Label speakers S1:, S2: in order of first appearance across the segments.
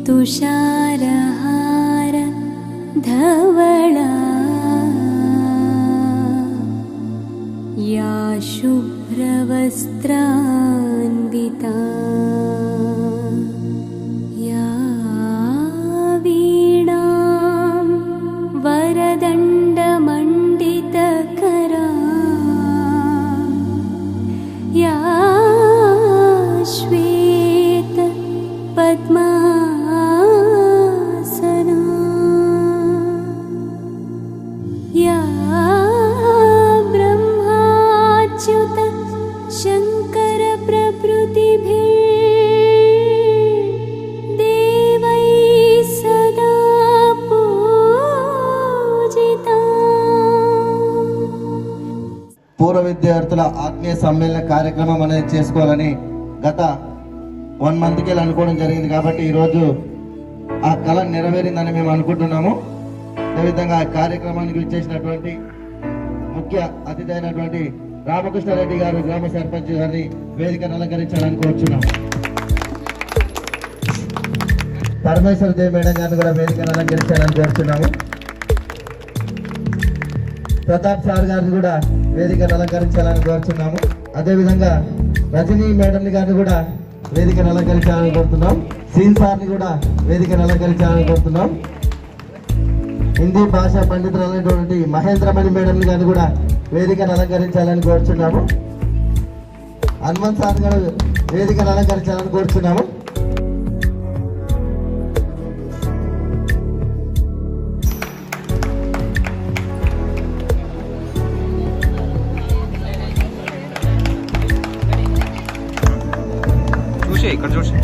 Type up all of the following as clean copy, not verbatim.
S1: तुषारहार धवला या शुभ्रवस्त्रान्विता या वीणां वरदण्डमण्डितकरा या श्वेत पद्मासना या ब्रह्माच्युत शंकर प्रभृतिभिः देवैः सदा पूजिता।
S2: పూర్వ విద్యార్థుల ఆత్మీయ సమ్మేళన కార్యక్రమం అనేది చేసుకోవాలని గత 1 మంత్కి అనుకోవడం జరిగింది. కాబట్టి ఈరోజు ఆ కళ నెరవేరిందని మేము అనుకుంటున్నాము. అదేవిధంగా ఆ కార్యక్రమానికి విచ్చేసినటువంటి ముఖ్య అతిథి అయినటువంటి రామకృష్ణారెడ్డి గారు గ్రామ సర్పంచ్ గారిని వేదికను అలంకరించాలని కోరుచున్నాం. పరమేశ్వర దేవి మేడం గారిని కూడా వేదికను అలంకరించాలని కోరుచున్నాము. ప్రతాప్ సార్ గారిని కూడా వేదికను అలంకరించాలని కోరుచున్నాము. అదేవిధంగా రజనీ మేడం గారిని కూడా వేదికను అలంకరించాలని కోరుతున్నాం. సీన్ సార్ని కూడా వేదికను అలంకరించాలని కోరుతున్నాం. హిందీ భాషా పండితులైనటువంటి మహేంద్రమణి మేడం గారిని కూడా వేదికను అలంకరించాలని కోరుచున్నాము. హనుమంత్ సార్ గారు వేదికను అలంకరించాలని కోరుచున్నాము.
S3: ఇక్కడ చూసి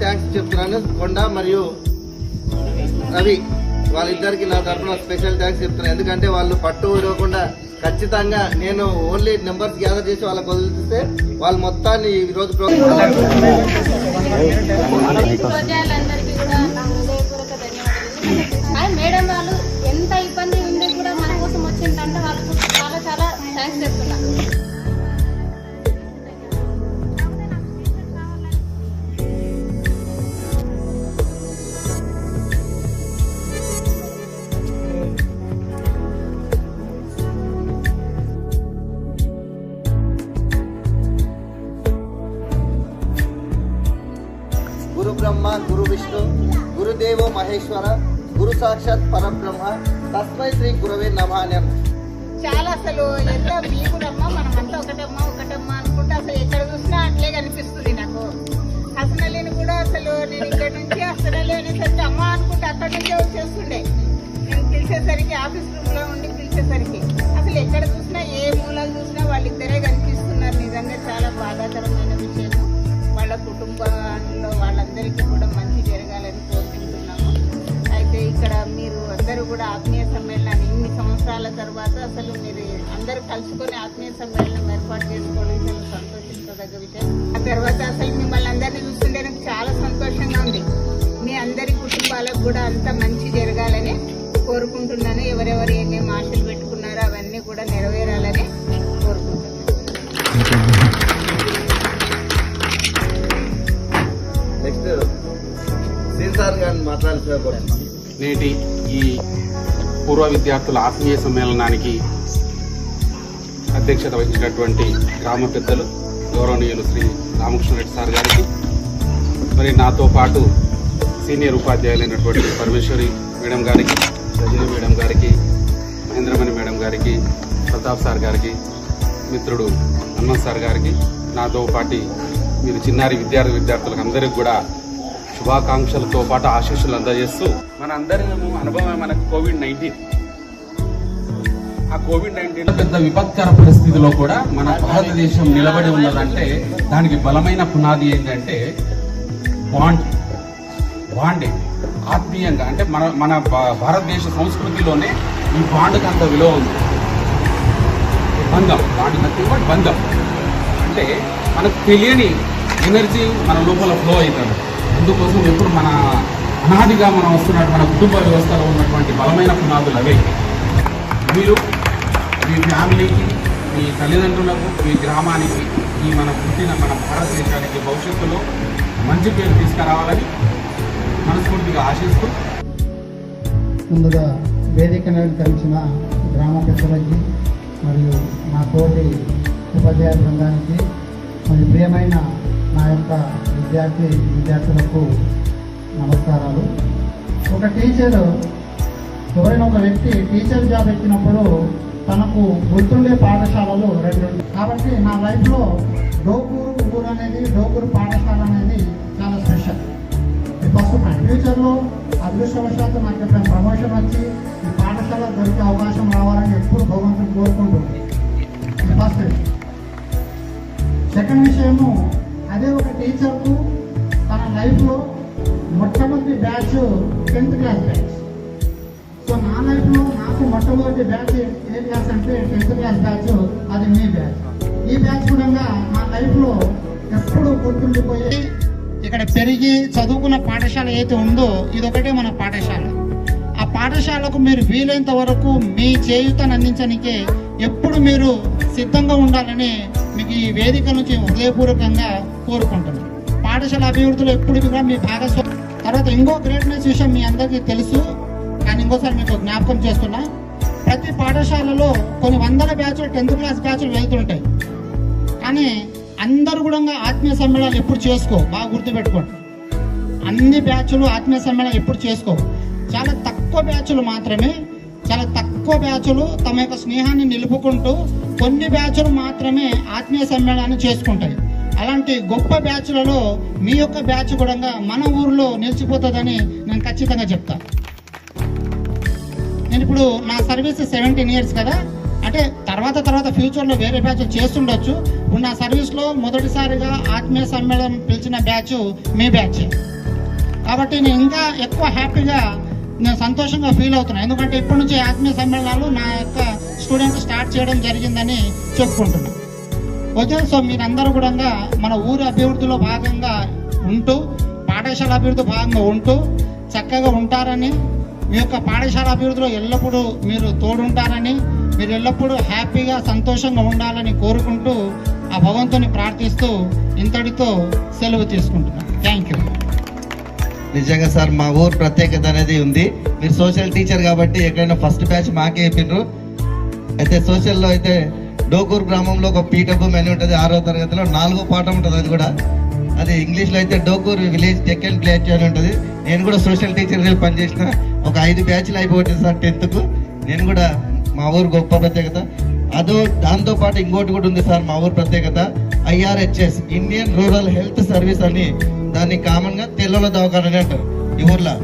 S2: థ్యాంక్స్ చెప్తున్నాను. కొండ మరియు రవి వాళ్ళిద్దరికి నా తరఫున స్పెషల్ థ్యాంక్స్ చెప్తున్నాను. ఎందుకంటే వాళ్ళు పట్టు విడవకుండా ఖచ్చితంగా నేను ఓన్లీ నెంబర్స్ గ్యాదర్ చేసి వాళ్ళకి వదిలిస్తే వాళ్ళు మొత్తాన్ని ఈరోజు
S4: మేడం వాళ్ళు ఎంత ఇబ్బంది ఉండి కూడా మన కోసం వచ్చిందంటే వాళ్ళకు చాలా చాలా థ్యాంక్స్ చెప్తున్నాను. గురు బ్రహ్మ గురు విష్ణు గురుదేవో మహేశ్వర గురు సాక్షాత్ పరబ్రహ్మ తస్మై శ్రీ గురవే నమః అని చాలా అసలు ఎంత మీకుడమ్మా మనమంతా ఒకటమ్మా అనుకుంటే అసలు ఎక్కడ చూసినా అట్లే కనిపిస్తుంది నాకు. హసనలీని కూడా అసలు
S3: నేను ఇక్కడ నుంచి అసలు లేనేసరికి అమ్మ అనుకుంటే అక్కడి నుంచే వచ్చేస్తుండే. నేను పిలిచేసరికి ఆఫీస్ రూమ్ లో ఉండి పిలిచేసరికి అసలు ఎక్కడ చూసినా ఏ మూలాలు చూసినా వాళ్ళిద్దరే కనిపిస్తున్నారు. నిజంగా చాలా బాధాకరమైన విషయం. వాళ్ళ కుటుంబంలో వాళ్ళందరికీ కూడా మంచి జరగాలని కోరుకుంటున్నాము. అయితే ఇక్కడ మీరు అందరూ కూడా ఆత్మీయ సమ్మేళనాన్ని ఇన్ని సంవత్సరాల తర్వాత అసలు మీరు అందరూ కలుసుకొని ఆత్మీయ సమ్మేళనం ఏర్పాటు చేసుకోవడం చాలా సంతోషించదగ్గ విషయం. ఆ తర్వాత అసలు మిమ్మల్ని అందరినీ చూస్తుంటే నాకు చాలా సంతోషంగా ఉంది. మీ అందరి కుటుంబాలకు కూడా అంత మంచి జరగాలని కోరుకుంటున్నాను. ఎవరెవరు ఏమేమి ఆశలు పెట్టుకున్నారో అవన్నీ కూడా నెరవేరాలని కోరుకుంటున్నాను.
S4: నెక్స్ట్ సీన్ సార్ గారిని మాట్లాడాల్సిన
S5: నేటి ఈ పూర్వ విద్యార్థుల ఆత్మీయ సమ్మేళనానికి అధ్యక్షత వహించినటువంటి గ్రామ పెద్దలు గౌరవనీయులు శ్రీ రామకృష్ణరెడ్డి సార్ గారికి, మరి నాతో పాటు సీనియర్ ఉపాధ్యాయులైనటువంటి పరమేశ్వరి మేడం గారికి, రజనీ మేడం గారికి, మహేంద్రమణి మేడం గారికి, ప్రతాప్ సార్ గారికి, మిత్రుడు హనుమంత్ సార్ గారికి, నాతో పాటు మీరు చిన్నారి విద్యార్థులకు అందరికీ కూడా శుభాకాంక్షలతో పాటు ఆశీస్సులు అందజేస్తూ మన అందరి అనుభవం మనకు కోవిడ్-19. ఆ కోవిడ్-19 పెద్ద విపత్కర పరిస్థితిలో కూడా మన భారతదేశం నిలబడి ఉన్నదంటే దానికి బలమైన పునాది ఏంటంటే బాండే ఆత్మీయంగా. అంటే మన భారతదేశ సంస్కృతిలోనే ఈ బాండ్కి అంత విలువ ఉంది. బంధం, బాండ్ నథింగ్ బట్ బంధం. అంటే మనకు తెలియని ఎనర్జీ మన లోపల ఫ్లో అవుతుంది. అందుకోసం ఎప్పుడు మన అనాదిగా మనం వస్తున్నట్టు మన కుటుంబ వ్యవస్థలో ఉన్నటువంటి బలమైన పునాదులు అవే. మీరు మీ ఫ్యామిలీకి, మీ తల్లిదండ్రులకు, మీ గ్రామానికి, ఈ మన భారతదేశానికి భవిష్యత్తులో మంచి పేరు తీసుకురావాలని మనస్ఫూర్తిగా ఆశిస్తూ,
S6: ముందుగా వేదికను అలంకరించిన గ్రామ పెద్దలకి మరియు నా తోటి ఉపాధ్యాయ బృందానికి మరియు ప్రియమైన నా యొక్క విద్యార్థులకు నమస్కారాలు. ఒక టీచరు, ఎవరైనా ఒక వ్యక్తి టీచర్ జాబ్ ఎక్కినప్పుడు తనకు గుర్తుండే పాఠశాలలు 2 ఉంటాయి. కాబట్టి నా లైఫ్లో డోకూరు పాఠశాల అనేది చాలా స్పెషల్. ఫస్ట్ పాయింట్, ఫ్యూచర్లో అదృష్టవశాత్తు నాకు ఎప్పుడైనా ప్రమోషన్ వచ్చి ఈ పాఠశాల దొరికే అవకాశం రావాలని ఎప్పుడు భగవంతుని కోరుకుంటుంది. ఇది ఫస్ట్ విషయం. సెకండ్ విషయము, అదే ఒక టీచర్కు తన లైఫ్లో మొట్టమొదటి batch 10th class batch. So నా లైఫ్లో నాకు మొట్టమొదటి బ్యాచ్ ఏ క్లాస్ అంటే 10th క్లాస్ బ్యాచ్, అది మీ బ్యాచ్. ఈ బ్యాచ్ కూడా నా లైఫ్లో ఎప్పుడు గుర్తుండిపోయి ఇక్కడ పెరిగి చదువుకున్న పాఠశాల ఏదైతే ఉందో ఇదొకటే మన పాఠశాల. ఆ పాఠశాలకు మీరు వీలైనంత వరకు మీ చేయూతను అందించడానికే ఎప్పుడు మీరు సిద్ధంగా ఉండాలని మీకు ఈ వేదిక నుంచి హృదయపూర్వకంగా కోరుకుంటున్నాను. పాఠశాల అభివృద్ధిలో ఎప్పుడు కూడా మీ భాగస్వామ్యం. తర్వాత ఇంకో గ్రేట్నెస్ విషయం మీ అందరికీ తెలుసు, కానీ ఇంకోసారి మీకు జ్ఞాపకం చేస్తున్నా. ప్రతి పాఠశాలలో కొన్ని వందల బ్యాచ్లు 10th క్లాస్ బ్యాచ్లు వెళ్తుంటాయి. కానీ అందరూ కూడా ఆత్మీయ సమ్మేళనాలు ఎప్పుడు బాగా గుర్తుపెట్టుకోండి. అన్ని బ్యాచ్లు ఆత్మీయ సమ్మేళనాలు ఎప్పుడు చాలా తక్కువ బ్యాచ్లు మాత్రమే, చాలా తక్కువ బ్యాచ్లు తమ యొక్క స్నేహాన్ని నిలుపుకుంటూ కొన్ని బ్యాచ్లు మాత్రమే ఆత్మీయ సమ్మేళనాన్ని చేసుకుంటాయి. అలాంటి గొప్ప బ్యాచ్లలో మీ యొక్క బ్యాచ్ కూడా మన ఊరిలో నిలిచిపోతుందని నేను ఖచ్చితంగా చెప్తాను. నేను ఇప్పుడు నా సర్వీస్ 17 years కదా, అంటే తర్వాత ఫ్యూచర్లో వేరే బ్యాచ్ చేస్తుండొచ్చు. ఇప్పుడు నా సర్వీస్లో మొదటిసారిగా ఆత్మీయ సమ్మేళనం పిలిచిన బ్యాచ్ మీ బ్యాచ్. కాబట్టి నేను ఇంకా ఎక్కువ హ్యాపీగా, నేను సంతోషంగా ఫీల్ అవుతున్నాను. ఎందుకంటే ఇప్పటి నుంచి ఆత్మీయ సమ్మేళనాలు నా యొక్క స్టూడెంట్ స్టార్ట్ చేయడం జరిగిందని చెప్పుకుంటున్నాను. ఓకే, సో మీరందరూ కూడా మన ఊరి అభివృద్ధిలో భాగంగా ఉంటూ, పాఠశాల అభివృద్ధి భాగంగా ఉంటూ చక్కగా ఉంటారని, మీ యొక్క పాఠశాల అభివృద్ధిలో ఎల్లప్పుడూ మీరు తోడుంటారని, మీరు ఎల్లప్పుడూ హ్యాపీగా సంతోషంగా ఉండాలని కోరుకుంటూ ఆ భగవంతుని ప్రార్థిస్తూ ఇంతటితో సెలవు తీసుకుంటున్నాను. Thank you.
S2: నిజంగా సార్, మా ఊరు ప్రత్యేకత అనేది ఉంది. మీరు సోషల్ టీచర్ కాబట్టి ఎక్కడైనా ఫస్ట్ బ్యాచ్ మాకే చెప్పిండ్రు. అయితే సోషల్లో అయితే డోకూరు గ్రామంలో ఒక పీఠభూమి అని ఉంటుంది. 6వ తరగతిలో 4వ పాఠం ఉంటుంది. అది కూడా అది ఇంగ్లీష్లో అయితే డోకూరు విలేజ్ టెక్ అండ్ ప్లేచ్ అని ఉంటుంది. నేను కూడా సోషల్ టీచర్గా పనిచేసిన. ఒక 5 బ్యాచ్లు అయిపోతుంది సార్ 10th. నేను కూడా, మా ఊరు గొప్ప ప్రత్యేకత. దాంతోపాటు ఇంకోటి కూడా ఉంది సార్ మా ఊరు ప్రత్యేకత. IRHS, Indian rural health service అని దాన్ని కామన్ గా తెల్లల దవాఖాన అని అంటారు ఈ ఊర్లో.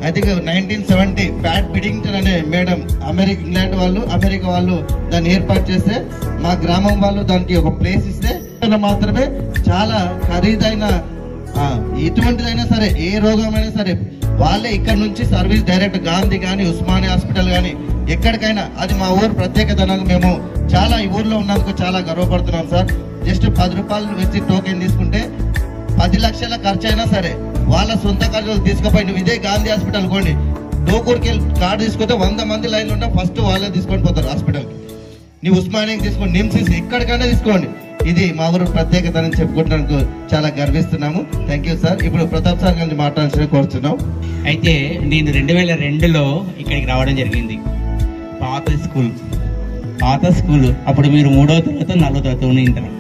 S2: ఐ థింక్ 1970 ప్యాట్ బిడింగ్టన్ అనే మేడం ఇంగ్లాండ్ వాళ్ళు అమెరికా వాళ్ళు దాన్ని ఏర్పాటు చేస్తే మా గ్రామం వాళ్ళు దానికి ఒక ప్లేస్ ఇస్తే మాత్రమే చాలా ఖరీదైన ఎటువంటిదైనా సరే ఏ రోగమైనా సరే వాళ్ళే ఇక్కడ నుంచి సర్వీస్ డైరెక్ట్ గాంధీ కానీ ఉస్మానియా హాస్పిటల్ కానీ ఎక్కడికైనా అది మా ఊరు ప్రత్యేకత. మేము చాలా ఈ ఊర్లో ఉన్నందుకు చాలా గర్వపడుతున్నాం సార్. జస్ట్ 10 రూపాయలు వచ్చి టోకెన్ తీసుకుంటే 10 లక్షల ఖర్చు అయినా సరే వాళ్ళ సొంత ఖర్చులు తీసుకుపోయి నువ్వు ఇదే గాంధీ హాస్పిటల్ కోండి డోకూర్కి వెళ్ళి కార్డు తీసుకుంటే 100 మంది లైన్లో ఉంటా ఫస్ట్ వాళ్ళే తీసుకొని పోతారు హాస్పిటల్కి. నీ ఉస్మానియాకి తీసుకోండి, నిమ్స్ ఎక్కడికైనా తీసుకోండి. ఇది మా ఊరు ప్రత్యేకత అని చెప్పుకుంటానికి చాలా గర్విస్తున్నాము. Thank you sir. ఇప్పుడు ప్రతాప్ సార్ గారిని మాట్లాడాల్సిన కోరుతున్నాం.
S7: అయితే నేను 2002లో ఇక్కడికి రావడం జరిగింది. పాత స్కూల్ అప్పుడు మీరు 3వ తరగతి 4వ తరగతి ఉంటారు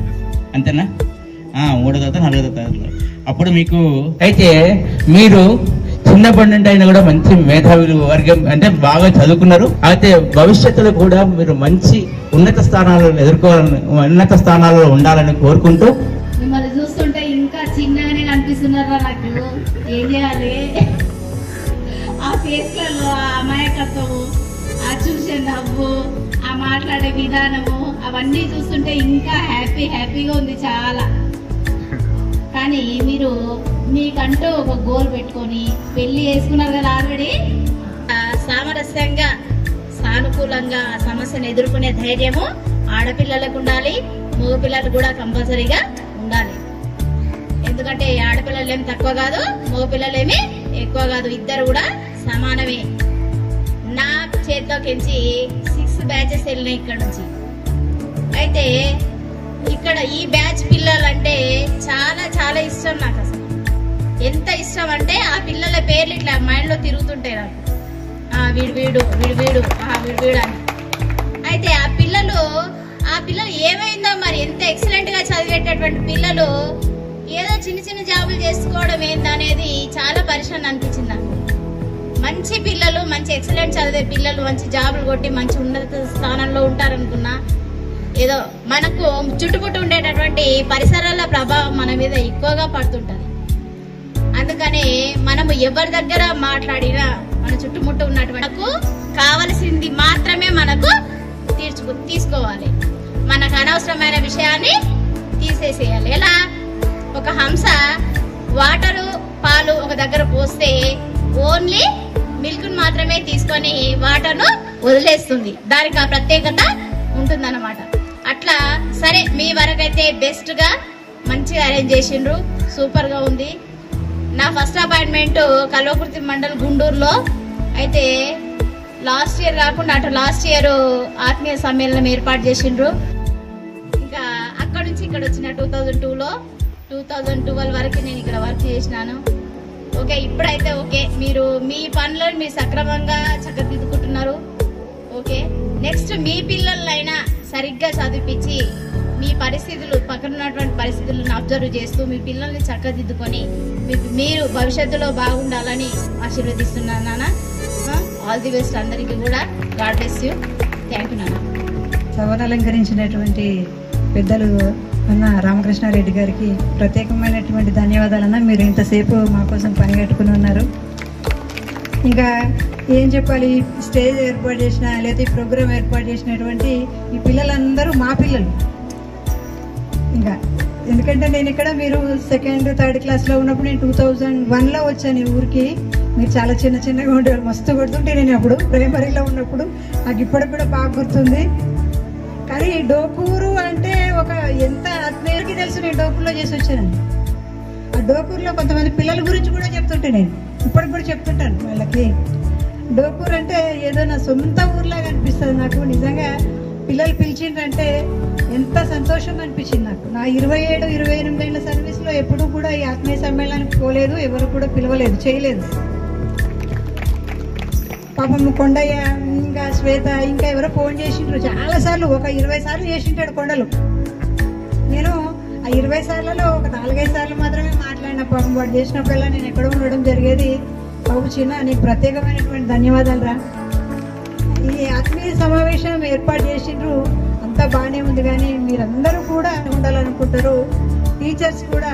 S7: అంతేనా? 3వ తరగతి 4వ తరగతి అప్పుడు మీకు అయితే మీరు చిన్నప్పటి నుండి అయినా కూడా మంచి మేధావులు వర్గం అంటే బాగా చదువుకున్నారు. అయితే భవిష్యత్తులో కూడా మీరు మంచి ఉన్నత స్థానాలలో ఉండాలని కోరుకుంటూ
S8: మిమ్మల్ని చూస్తుంటే ఇంకా చిన్నగానే కనిపిస్తున్నారా నాకు. ఏం చేయాలి ఆ ఫేస్లలో ఆ అమాయకత్వము, ఆ చూసే నవ్వు, ఆ మాట్లాడే విధానము అవన్నీ చూస్తుంటే ఇంకా హ్యాపీగా ఉంది చాలా. కానీ మీరు మీకంటూ ఒక గోల్ పెట్టుకొని పెళ్లి చేసుకున్నారు కదా ఆల్రెడీ. సామరస్యంగా సానుకూలంగా ఆ సమస్యను ఎదుర్కొనే ధైర్యము ఆడపిల్లలకు ఉండాలి, మగపిల్లలకు కూడా కంపల్సరీగా ఉండాలి. ఎందుకంటే ఆడపిల్లలు ఏమి తక్కువ కాదు, మగపిల్లలేమి ఎక్కువ కాదు, ఇద్దరు కూడా సమానమే. నా చేతిలోకించి 6 బ్యాచెస్ వెళ్ళినాయి ఇక్కడ నుంచి. అయితే ఇక్కడ ఈ బ్యాచ్ పిల్లలంటే చాలా చాలా ఇష్టం నాకు. అసలు ఎంత ఇష్టం అంటే ఆ పిల్లల పేర్లు ఇట్లా మైండ్ లో తిరుగుతుంటాయి నాకు. వీడు అని. అయితే ఆ పిల్లలు ఏమైందో మరి, ఎంత ఎక్సలెంట్ గా చదివేటటువంటి పిల్లలు ఏదో చిన్న జాబులు చేసుకోవడం ఏందనేది చాలా పరిశ్రమ అనిపించింది నాకు. మంచి పిల్లలు, మంచి ఎక్సలెంట్ చదివే పిల్లలు మంచి జాబులు కొట్టి మంచి ఉన్నత స్థానంలో ఉంటారనుకున్నా, ఏదో మనకు చుట్టుముట్టు ఉండేటటువంటి పరిసరాల ప్రభావం మన మీద ఎక్కువగా పడుతుంటది. అందుకనే మనము ఎవరి దగ్గర మాట్లాడినా మన చుట్టుముట్టు ఉన్నటువంటి మనకు కావలసింది మాత్రమే మనకు తీసుకోవాలి. మనకు అనవసరమైన విషయాన్ని తీసేసేయాలి. ఎలా? ఒక హంస వాటరు పాలు ఒక దగ్గర పోస్తే ఓన్లీ మిల్క్ మాత్రమే తీసుకొని వాటర్ను వదిలేస్తుంది. దానికి ఆ ప్రత్యేకత ఉంటుందన్నమాట. అట్లా సరే, మీ వరకైతే బెస్ట్ గా మంచిగా అరేంజ్ చేసిండ్రు, సూపర్ గా ఉంది. నా ఫస్ట్ అపాయింట్మెంట్ కల్వకుర్తి మండల్ గుంటూరులో. అయితే లాస్ట్ ఇయర్ కాకుండా లాస్ట్ ఇయర్ ఆత్మీయ సమ్మేళనం ఏర్పాటు చేసిండ్రు. ఇంకా అక్కడ నుంచి ఇక్కడ వచ్చిన 2002లో 2012 వరకు నేను ఇక్కడ వర్క్ చేసినాను. ఓకే, ఇప్పుడైతే ఓకే, మీరు మీ పనులను మీరు సక్రమంగా చక్కదిద్దుకుంటున్నారు. ఓకే, నెక్స్ట్ మీ పిల్లలైనా సరిగ్గా చదివించి మీ పరిస్థితులు పక్కన ఉన్నటువంటి పరిస్థితులను అబ్జర్వ్ చేస్తూ మీ పిల్లల్ని చక్కదిద్దుకొని మీరు భవిష్యత్తులో బాగుండాలని ఆశీర్వదిస్తున్నాను నాన్న. ఆల్ ది బెస్ట్ అందరికీ కూడా. God bless you. Thank you నాన్న.
S9: సభను అలంకరించినటువంటి పెద్దలు అన్న రామకృష్ణారెడ్డి గారికి ప్రత్యేకమైనటువంటి ధన్యవాదాలన్న. మీరు ఇంతసేపు మా కోసం పని కట్టుకుని ఉన్నారు. ఇంకా ఏం చెప్పాలి, స్టేజ్ ఏర్పాటు చేసిన లేదా ఈ ప్రోగ్రామ్ ఏర్పాటు చేసినటువంటి ఈ పిల్లలందరూ మా పిల్లలు. ఇంకా ఎందుకంటే నేను ఇక్కడ మీరు 2nd, 3rd క్లాస్లో ఉన్నప్పుడు నేను 2001లో వచ్చాను ఈ ఊరికి. మీరు చాలా చిన్నగా ఉండేవారు, మస్తు కొడుతుంటే నేను అప్పుడు ప్రైమరీలో ఉన్నప్పుడు. నాకు ఇప్పటికి కూడా బాగా గుర్తుంది. కానీ డోకూరు అంటే ఒక ఎంత ఆత్మీయుడికి తెలుసు. నేను డోకూరులో చేసి వచ్చాను. ఆ డోకూరులో కొంతమంది పిల్లల గురించి కూడా చెప్తుంటే నేను ఇప్పటికి కూడా చెప్తుంటాను వాళ్ళకి. డోకూరు అంటే ఏదో నా సొంత ఊర్లాగా అనిపిస్తుంది నాకు. నిజంగా పిల్లలు పిలిచిండ్రంటే ఎంత సంతోషంగా అనిపించింది నాకు. నా 27, 28 ఏళ్ళ సర్వీస్లో ఎప్పుడూ కూడా ఈ ఆత్మీయ సమ్మేళనానికి పోలేదు, ఎవరు కూడా పిలవలేదు, చేయలేదు. పాపం కొండయ్య, ఇంకా శ్వేత, ఇంకా ఎవరో ఫోన్ చేసిండ్రు చాలాసార్లు, ఒక 20 సార్లు చేసింటాడు కొండలు. నేను ఆ 20 సార్లలో ఒక 4-5 సార్లు మాత్రమే మాట్లాడిన. పాపం వాడు చేసినప్పుడల్లా నేను ఎక్కడో ఉండడం జరిగేది. బాబు చిన్న, నీకు ప్రత్యేకమైనటువంటి ధన్యవాదాలు రా. ఈ ఆత్మీయ సమావేశం ఏర్పాటు చేసిండ్రు, అంతా బాగానే ఉంది. కానీ మీరందరూ కూడా ఉండాలనుకుంటారు. టీచర్స్ కూడా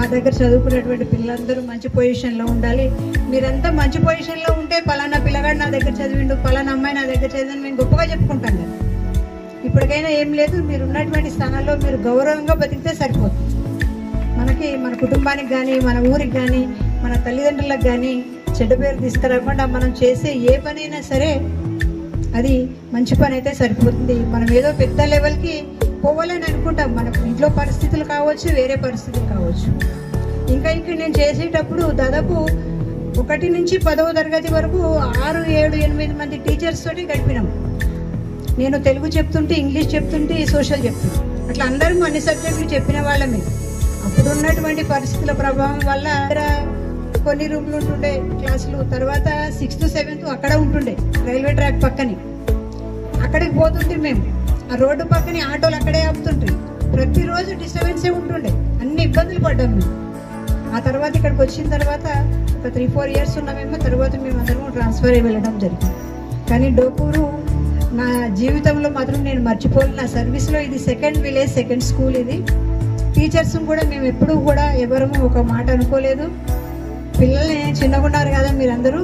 S9: మా దగ్గర చదువుకునేటువంటి పిల్లలందరూ మంచి పొజిషన్లో ఉండాలి. మీరంతా మంచి పొజిషన్లో ఉంటే పలానా పిల్లగాడు నా దగ్గర చదివిండు, పలానా అమ్మాయి నా దగ్గర చదివింది మేము గొప్పగా చెప్పుకుంటాం కదా. ఇప్పటికైనా ఏం లేదు, మీరు ఉన్నటువంటి స్థానాల్లో మీరు గౌరవంగా బతికితే సరిపోతుంది. మనకి మన కుటుంబానికి కానీ మన ఊరికి కానీ మన తల్లిదండ్రులకు కానీ చెడ్డ పేరు తీసుకురాకుండా మనం చేసే ఏ పనైనా సరే అది మంచి పని అయితే సరిపోతుంది. మనం ఏదో పెద్ద లెవెల్కి పోవాలని అనుకుంటాం, మన ఇంట్లో పరిస్థితులు కావచ్చు, వేరే పరిస్థితులు కావచ్చు. ఇంకా నేను చేసేటప్పుడు దాదాపు 1 నుంచి 10వ తరగతి వరకు 6, 7, 8 మంది టీచర్స్ తోటి గడిపినాం. నేను తెలుగు చెప్తుంటే, ఇంగ్లీష్ చెప్తుంటే, సోషల్ చెప్తుంటే అట్లా అందరం అన్ని సబ్జెక్టులు చెప్పిన వాళ్ళమే. అప్పుడు ఉన్నటువంటి పరిస్థితుల ప్రభావం వల్ల కొన్ని రూమ్లు ఉంటుండే క్లాసులు. తర్వాత 6th, 7th అక్కడ ఉంటుండే రైల్వే ట్రాక్ పక్కనే. అక్కడికి పోతుంటే మేము ఆ రోడ్డు పక్కనే ఆటోలు అక్కడే ఆపుతుంటాయి. ప్రతిరోజు డిస్టర్బెన్సే ఉంటుండే, అన్ని ఇబ్బందులు పడ్డాం మేము. ఆ తర్వాత ఇక్కడికి వచ్చిన తర్వాత ఒక 3-4 ఇయర్స్ ఉన్నామేమో. తర్వాత మేమందరం ట్రాన్స్ఫర్ అయ్యి వెళ్ళడం జరిగింది. కానీ డోకూరు నా జీవితంలో మాత్రం నేను మర్చిపోను. నా సర్వీస్లో ఇది 2nd విలేజ్, 2nd స్కూల్ ఇది. టీచర్స్ కూడా మేము ఎప్పుడూ కూడా ఎవరము ఒక మాట అనుకోలేదు. పిల్లల్ని చిన్నగా ఉన్నారు కదా మీరందరూ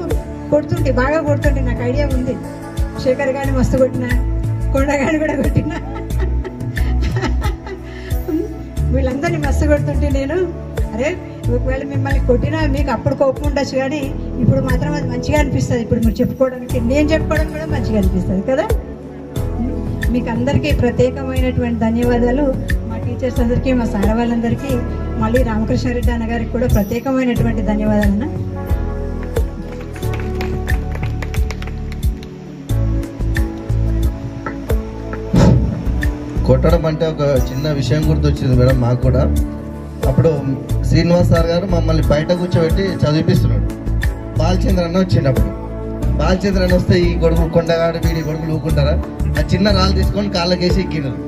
S9: కొడుతుంటే, బాగా కొడుతుంటే నాకు ఐడియా ఉంది. శేఖర్ గారిని మస్తు కొట్టినా, కొండ గారిని కూడా కొట్టినా, వీళ్ళందరినీ మస్తు కొడుతుంటే నేను అరే ఒకవేళ మిమ్మల్ని కొట్టినా మీకు అప్పుడు కోపం ఉండొచ్చు, కానీ ఇప్పుడు మాత్రం అది మంచిగా అనిపిస్తుంది. ఇప్పుడు మీరు చెప్పుకోవడానికి, నేను చెప్పుకోవడానికి కూడా మంచిగా అనిపిస్తుంది కదా. మీకు అందరికీ ప్రత్యేకమైనటువంటి ధన్యవాదాలు. మా టీచర్స్ అందరికీ, మా సార్ వాళ్ళందరికీ, మళ్ళీ రామకృష్ణారెడ్డి అన్న గారికి కూడా ప్రత్యేకమైనటువంటి ధన్యవాదాలు అన్న.
S2: కొట్టడం అంటే ఒక చిన్న విషయం గుర్తొచ్చింది మేడం మాకు కూడా. అప్పుడు శ్రీనివాస్ సార్ గారు మమ్మల్ని బయట కూర్చోబెట్టి చదివిపిస్తున్నాడు. బాలచంద్ర అన్న వచ్చినప్పుడు, బాలచంద్ర అన్న వస్తే ఈ కొడుకులు కొండగాడు వీడి కొడుకులు ఊకుంటారా, ఆ చిన్న రాళ్ళు తీసుకొని కాళ్ళకేసి ఎక్కినారు.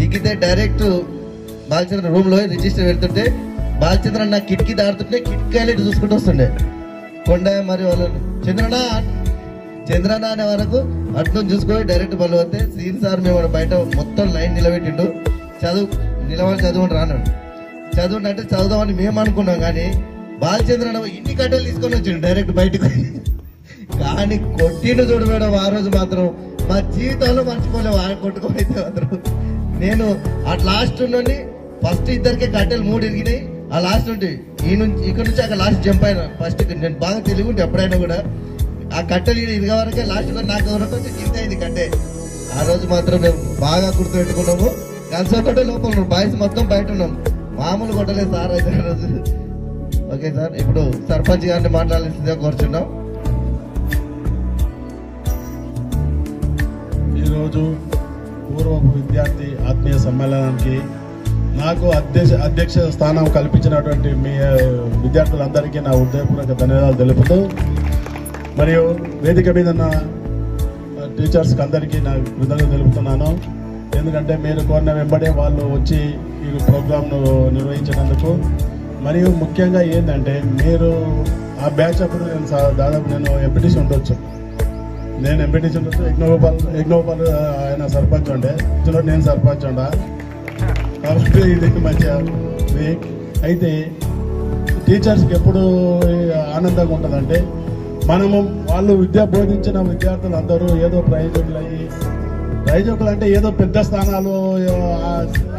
S2: ఎక్కితే డైరెక్ట్ బాలచంద్ర రూమ్లో రిజిస్టర్ వెళ్తుంటే బాలచంద్ర అన్న కిటికీ దాడుతుంటే కిటికీలు చూసుకుంటూ వస్తుండే. కొండ మరి వాళ్ళు చంద్రన్న అనే వరకు అట్లా చూసుకొని డైరెక్ట్ బలు వస్తే సీన్ సార్ మేము బయట మొత్తం లైన్ నిలబెట్టిండు. నిలబడి చదువుని రానాడు. చదువుని అంటే చదువుదామని మేము అనుకున్నాం, కానీ బాలచంద్ర ఇన్ని కట్టెలు తీసుకొని వచ్చిండు డైరెక్ట్ బయటకు. కానీ కొట్టిండు చూడు మేడం, ఆ రోజు మాత్రం మా జీవితంలో మర్చిపోలేవు. కొట్టుకోమైతే మాత్రం నేను ఆ లాస్ట్ నుండి ఫస్ట్ ఇద్దరికి కట్టెలు 3 ఇరిగినాయి. ఆ లాస్ట్ నుండి ఇక్కడ నుంచి అక్కడ లాస్ట్ జంప్ అయినా. ఫస్ట్ నేను బాగా తెలియకుంటే ఎప్పుడైనా కూడా ఆ కట్టెలు ఇరిగే వరకే లాస్ట్ నాకు ఎవరికి వచ్చి కింద అయింది కట్టే. ఆ రోజు మాత్రం మేము బాగా గుర్తుపెట్టుకున్నాము. కలిసి ఒకటే లోపల బాయ్స్ మొత్తం బయట ఉన్నాం, మామూలు కొట్టలేదు సార్ అయితే ఆ రోజు. ఓకే సార్, ఇప్పుడు సర్పంచ్ గారిని మాట్లాడాల్సిందిగా కోరుచున్నాం.
S10: ఈరోజు పూర్వపు విద్యార్థి ఆత్మీయ సమ్మేళనానికి నాకు అధ్యక్ష స్థానం కల్పించినటువంటి మీ విద్యార్థులందరికీ నా హృదయపూర్వక ధన్యవాదాలు తెలుపుతూ, మరియు వేదిక మీద ఉన్న టీచర్స్కి అందరికీ నా కృతజ్ఞతలు తెలుపుతున్నాను. ఎందుకంటే మీరు కోరిన వెంబడే వాళ్ళు వచ్చి ఈ ప్రోగ్రామ్ను నిర్వహించినందుకు. మరియు ముఖ్యంగా ఏంటంటే మీరు ఆ బ్యాచ్ అప్పుడు దాదాపు నేను ఎంపీటీసీ ఉండొచ్చు, యజ్ఞగోపాల్ ఆయన సర్పంచ్ ఉండే, నేను సర్పంచ్ ఉండా. కాబట్టి ఇది మంచిగా వీక్ అయితే టీచర్స్కి ఎప్పుడు ఆనందంగా ఉంటుందంటే మనము వాళ్ళు విద్య బోధించిన విద్యార్థులు అందరూ ఏదో ప్రయోజకులు అంటే ఏదో పెద్ద స్థానాలు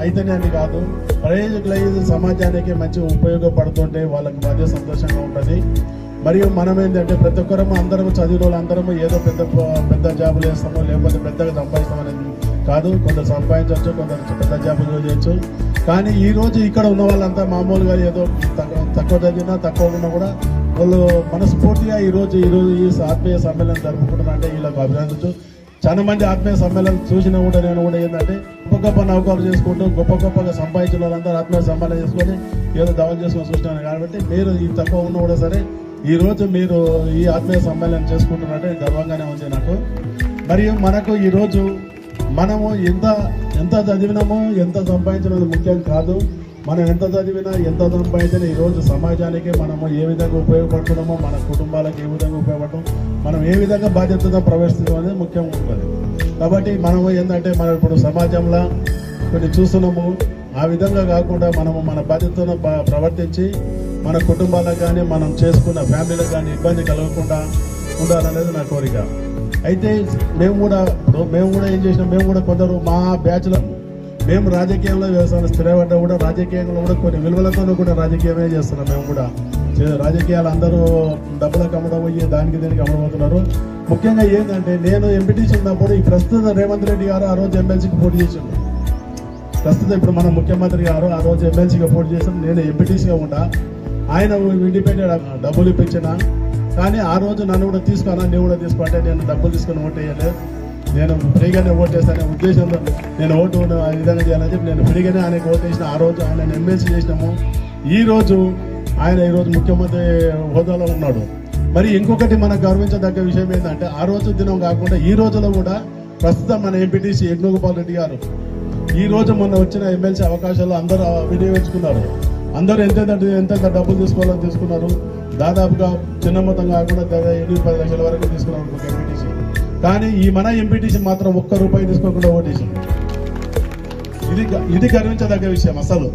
S10: అయితేనే అని కాదు, ప్రయోజకులు అయ్యి సమాజానికి మంచి ఉపయోగపడుతుంటే వాళ్ళకి మధ్య సంతోషంగా ఉంటుంది. మరియు మనం ఏంటంటే ప్రతి ఒక్కరము అందరము చదివిన వాళ్ళు అందరము ఏదో పెద్ద జాబులు వేస్తామో లేకపోతే పెద్దగా సంపాదిస్తామనేది కాదు. కొందరు సంపాదించవచ్చు, కొందరు పెద్ద జాబులు చేయొచ్చు. కానీ ఈరోజు ఇక్కడ ఉన్న వాళ్ళంతా మామూలుగా ఏదో తక్కువ చదివినా తక్కువ ఉన్నా కూడా వాళ్ళు మనస్ఫూర్తిగా ఈరోజు ఈ ఆత్మీయ సమ్మేళనం జరుపుకుంటున్నా అంటే వీళ్ళకు అభినందించు. చాలా మంది ఆత్మీయ సమ్మేళనం చూసినా కూడా నేను కూడా ఏంటంటే గొప్ప నౌకర్లు చేసుకుంటూ గొప్పగా సంపాదించిన వాళ్ళంతా ఆత్మీయ సమ్మేళనం చేసుకొని ఏదో దావలు చేసుకొని చూసినాను. కాబట్టి మీరు ఈ తక్కువ ఉన్నా కూడా సరే ఈరోజు మీరు ఈ ఆత్మీయ సమ్మేళనం చేసుకుంటున్నట్టే గర్వంగానే ఉంది నాకు. మరియు మనకు ఈరోజు మనము ఎంత చదివినామో ఎంత సంపాదించినది ముఖ్యం కాదు. మనం ఎంత చదివినా ఎంత సంపాదించినా ఈరోజు సమాజానికి మనము ఏ విధంగా ఉపయోగపడుతున్నామో, మన కుటుంబాలకు ఏ విధంగా ఉపయోగపడటం, మనం ఏ విధంగా బాధ్యతగా ప్రవేశించడం అనేది ముఖ్యంగా ఉంటుంది. కాబట్టి మనము ఏంటంటే మనం ఇప్పుడు సమాజంలో కొన్ని చూస్తున్నాము, ఆ విధంగా కాకుండా మనము మన బాధ్యతను ప్రవర్తించి మన కుటుంబాలకు కానీ మనం చేసుకున్న ఫ్యామిలీలకు కానీ ఇబ్బంది కలగకుండా ఉండాలనేది నా కోరిక. అయితే మేము కూడా ఏం చేసినాం, మేము కూడా కొందరు మా బ్యాచ్లో మేము రాజకీయంలో వ్యవసాయం స్థిరపడ్డా కూడా రాజకీయంలో కూడా కొన్ని విలువలతో కూడా రాజకీయమే చేస్తున్నాం. మేము కూడా రాజకీయాలు అందరూ డబ్బులకు అమ్మడబోయి దానికి దీనికి అమ్మడబోతున్నారు. ముఖ్యంగా ఏంటంటే నేను ఎంపీటీసీ ఉన్నప్పుడు ఈ ప్రస్తుత రేవంత్ రెడ్డి గారు ఆ రోజు ఎమ్మెల్సీకి పోటీ చేసిండు. ప్రస్తుతం ఇప్పుడు మన ముఖ్యమంత్రి గారు ఆ రోజు ఎమ్మెల్సీగా పోటీ చేసాం, నేను ఎంపీటీసీగా ఉంటా. ఆయన ఇండిపెండెంట్ డబ్బులు ఇప్పించిన, కానీ ఆ రోజు నన్ను కూడా తీసుకున్నా, నేను కూడా తీసుకుంటే నేను డబ్బులు తీసుకుని ఓటు వేయలేదు. నేను ఫ్రీగానే ఓటు వేస్తానే ఉద్దేశంతో నేను ఓటు ఆ విధంగా చేయాలని చెప్పి నేను ఫ్రీగానే ఆయనకు ఓటు వేసిన. ఆ రోజు ఆయన ఎమ్మెల్సీ చేసినాము. ఈరోజు ముఖ్యమంత్రి హోదాలో ఉన్నాడు. మరి ఇంకొకటి మనకు గౌరవించదగ్గ విషయం ఏంటంటే ఆ రోజు దినం కాకుండా ఈ రోజులో కూడా ప్రస్తుతం మన ఎంపీటీసీ యజ్ఞగోపాల్ రెడ్డి గారు ఈ రోజు మొన్న వచ్చిన ఎమ్మెల్సీ అవకాశాలు అందరూ వినియోగించుకున్నారు. అందరూ ఎంత డబ్బులు తీసుకోవాలని తీసుకున్నారు. దాదాపుగా చిన్న మొత్తం కాకుండా 8-10 లక్షల వరకు తీసుకున్నారు ఒక ఎంపీటీసీ. కానీ ఈ మన ఎంపీటీసీ మాత్రం ₹1 తీసుకోకుండా ఓటేసింది. ఇది గర్వించదగ్గ విషయం అసలు.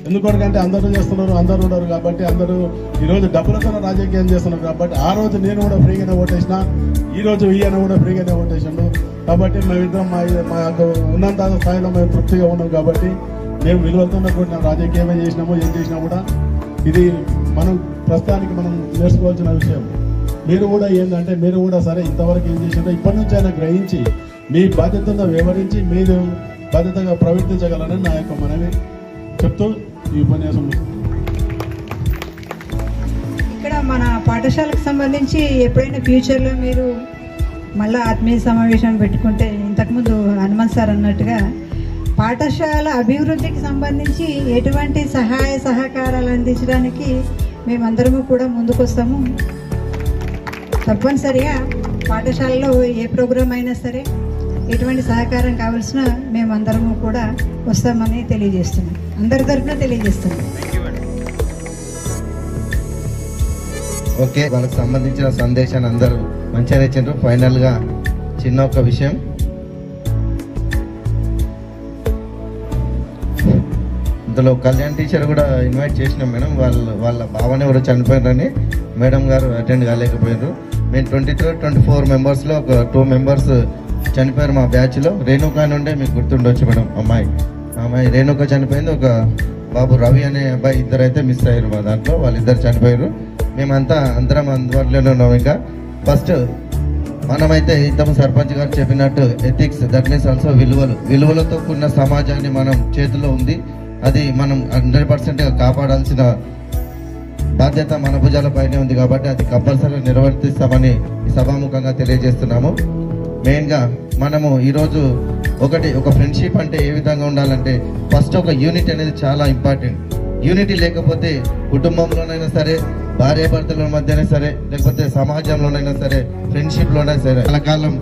S10: ఎందుకంటే అందరూ చేస్తున్నారు, అందరూ ఉన్నారు కాబట్టి, అందరూ ఈరోజు డబ్బులతో రాజకీయం చేస్తున్నారు కాబట్టి ఆ రోజు నేను కూడా ఫ్రీగానే ఓటేసిన, ఈ రోజు ఈయన కూడా ఫ్రీగానే ఓటేసిండు. కాబట్టి మేమిద్దరం మా యొక్క ఉన్నంత స్థాయిలో మేము తృప్తిగా ఉన్నాం. కాబట్టి మేము విలువలతో కూడిన రాజకీయమే చేసినాము. ఏం చేసినా కూడా ఇది మనం ప్రస్తుతానికి మనం నేర్చుకోవాల్సిన విషయం. మీరు కూడా ఏంటంటే మీరు కూడా సరే ఇంతవరకు ఏం చేసిందో ఇప్పటి నుంచి అయినా గ్రహించి మీ బాధ్యతను వివరించి మీరు బాధ్యతగా ప్రవర్తించగలరని నా యొక్క మనవి చెప్తూ ఈ ఉపన్యాసం.
S9: ఇక్కడ మన పాఠశాలకు సంబంధించి ఎప్పుడైనా ఫ్యూచర్లో మీరు మళ్ళీ ఆత్మీయ సమావేశం పెట్టుకుంటే, ఇంతకుముందు హనుమంత్ సార్ అన్నట్టుగా పాఠశాల అభివృద్ధికి సంబంధించి ఎటువంటి సహాయ సహకారాలు అందించడానికి మేమందరము కూడా ముందుకొస్తాము. తప్పనిసరిగా పాఠశాలలో ఏ ప్రోగ్రాం అయినా సరే ఎటువంటి సహకారం కావాల్సిన మేమందరము కూడా వస్తామని తెలియజేస్తున్నాం. అందరి తరఫున తెలియజేస్తున్నాం.
S2: ఓకే, వాళ్ళకి సంబంధించిన సందేశాన్ని అందరూ మంచిగా ఇచ్చారు. ఫైనల్గా చిన్న ఒక విషయం, ఇందులో కళ్యాణ్ టీచర్ కూడా ఇన్వైట్ చేసినాం మేడం. వాళ్ళ భావన ఎవరు చనిపోయినారని మేడం గారు అటెండ్ కాలేకపోయారు. మేము 23-24 మెంబర్స్లో ఒక 2 మెంబర్స్ చనిపోయారు మా బ్యాచ్లో. రేణుకా నుండే మీకు గుర్తుండొచ్చు మేడం. అమ్మాయి రేణుక చనిపోయింది. ఒక బాబు రవి అనే అబ్బాయి, ఇద్దరైతే మిస్ అయ్యారు మా దాంట్లో. వాళ్ళిద్దరు చనిపోయారు. మేమంతా అందరం అందుబాటులోనే ఉన్నాం. ఇంకా ఫస్ట్ మనమైతే ఇంతకు సర్పంచ్ గారు చెప్పినట్టు ఎథిక్స్, దట్ మీన్స్ ఆల్సో విలువలతో కూడిన సమాజాన్ని మనం చేతిలో ఉంది. అది మనం 100% కాపాడాల్సిన బాధ్యత మన భుజాలపైనే ఉంది. కాబట్టి అది కంపల్సరీగా నిర్వర్తిస్తామని ఈ సభాముఖంగా తెలియజేస్తున్నాము. మెయిన్గా మనము ఈరోజు ఒక ఫ్రెండ్షిప్ అంటే ఏ విధంగా ఉండాలంటే ఫస్ట్ ఒక యూనిటీ అనేది చాలా ఇంపార్టెంట్. యూనిటీ లేకపోతే కుటుంబంలోనైనా సరే, భార్యాభర్తల మధ్యనే సరే, లేకపోతే సమాజంలోనైనా సరే, ఫ్రెండ్షిప్లోనైనా సరే కలకాలం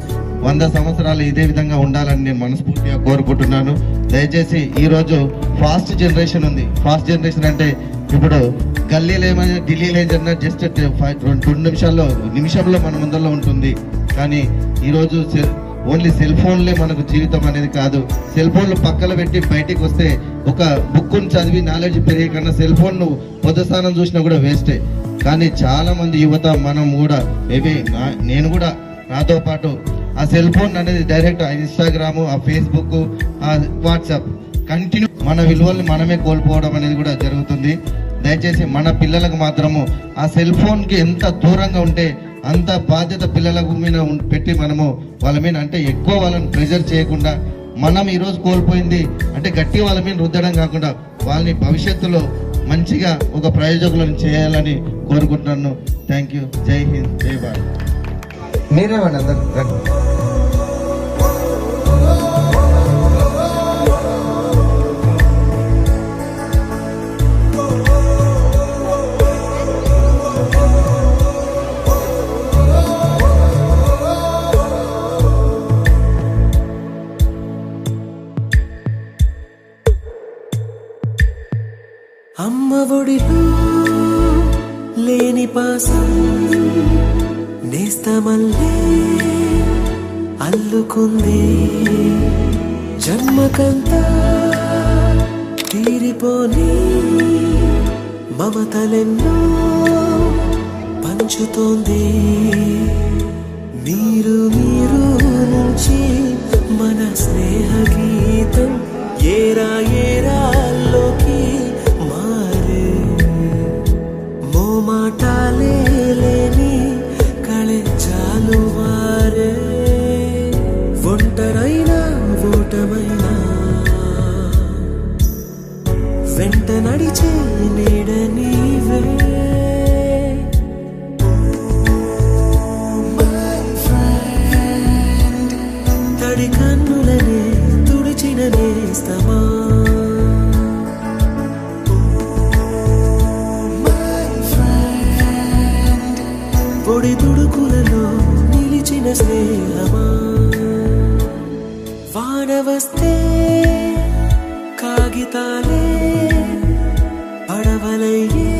S2: 100 సంవత్సరాలు ఇదే విధంగా ఉండాలని నేను మనస్ఫూర్తిగా కోరుకుంటున్నాను. దయచేసి ఈరోజు ఫాస్ట్ జనరేషన్ ఉంది. ఫాస్ట్ జనరేషన్ అంటే ఇప్పుడు గల్లీలో ఏమైనా ఢిల్లీలో ఏం జరిగినా జస్ట్ 2 నిమిషంలో మన ముందరలో ఉంటుంది. కానీ ఈరోజు ఓన్లీ సెల్ ఫోన్లే మనకు జీవితం అనేది కాదు. సెల్ ఫోన్లు పక్కన పెట్టి బయటికి వస్తే ఒక బుక్ను చదివి నాలెడ్జ్ పెరిగే కన్నా సెల్ ఫోన్ పొద్దుస్థానం చూసినా కూడా వేస్టే. కానీ చాలా మంది యువత మనం కూడా మేబీ నేను కూడా నాతో పాటు ఆ సెల్ ఫోన్ అనేది డైరెక్ట్ ఇన్స్టాగ్రామ్, ఆ ఫేస్బుక్, ఆ వాట్సాప్ కంటిన్యూ మన విలువల్ని మనమే కోల్పోవడం అనేది కూడా జరుగుతుంది. దయచేసి మన పిల్లలకు మాత్రము ఆ సెల్ ఫోన్కి ఎంత దూరంగా ఉంటే అంత బాధ్యత పిల్లలకు మీద పెట్టి మనము వాళ్ళ మీద అంటే ఎక్కువ వాళ్ళని ప్రెజర్ చేయకుండా, మనం ఈరోజు కోల్పోయింది అంటే గట్టి వాళ్ళ మీద రుద్దడం కాకుండా వాళ్ళని భవిష్యత్తులో మంచిగా ఒక ప్రయోజకులను చేయాలని కోరుకుంటున్నాను. Thank you. జై హింద్, జై భారత్. మీరేమండి అందరు
S11: అమ్మ ఒడిలో లేని పాసం నేస్తమల్లే అల్లుకుంది. జన్మకంతా తీరిపోని మమతలెన్నో పంచుతోంది. మీరు నుంచి మన స్నేహ గీతం ఏరా ఏరాల్లోకి మారే. మోమాటాలే లేని కళెచ్చాలు మారే. ఒంటరైనా ఓటమైనా వెంట నడిచే నీడ నీవే. తడి కన్నులనే తుడిచిన నేస్తమా. పొడి తుడుకులలో నిలిచిన స్నేహమా. వాన వస్తే కాగితాలే పడవలయ్యే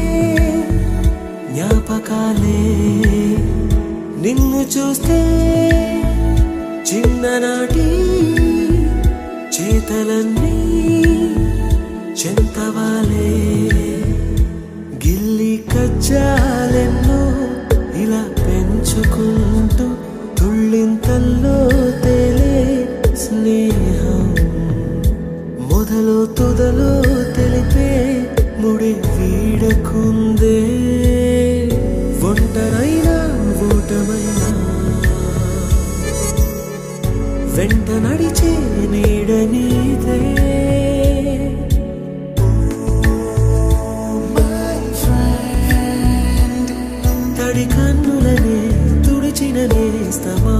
S11: జ్ఞాపకాలే. నిన్ను చూస్తే చిన్ననాటి చేతలన్నీ చెంతవాలే. గిల్లి కజ్జాలెన్నో ఇలా పెంచుకుంటూ తుళ్ళింతల్లో తేలే స్నేహం. మొదలు తొదలు తెలిపే ముడి వీడకుందే. ఒంటరైనా ఓటమైనా వెంట నడిచే నీడ నీదే. తడి కన్నులనే తుడిచిన నేస్తమా.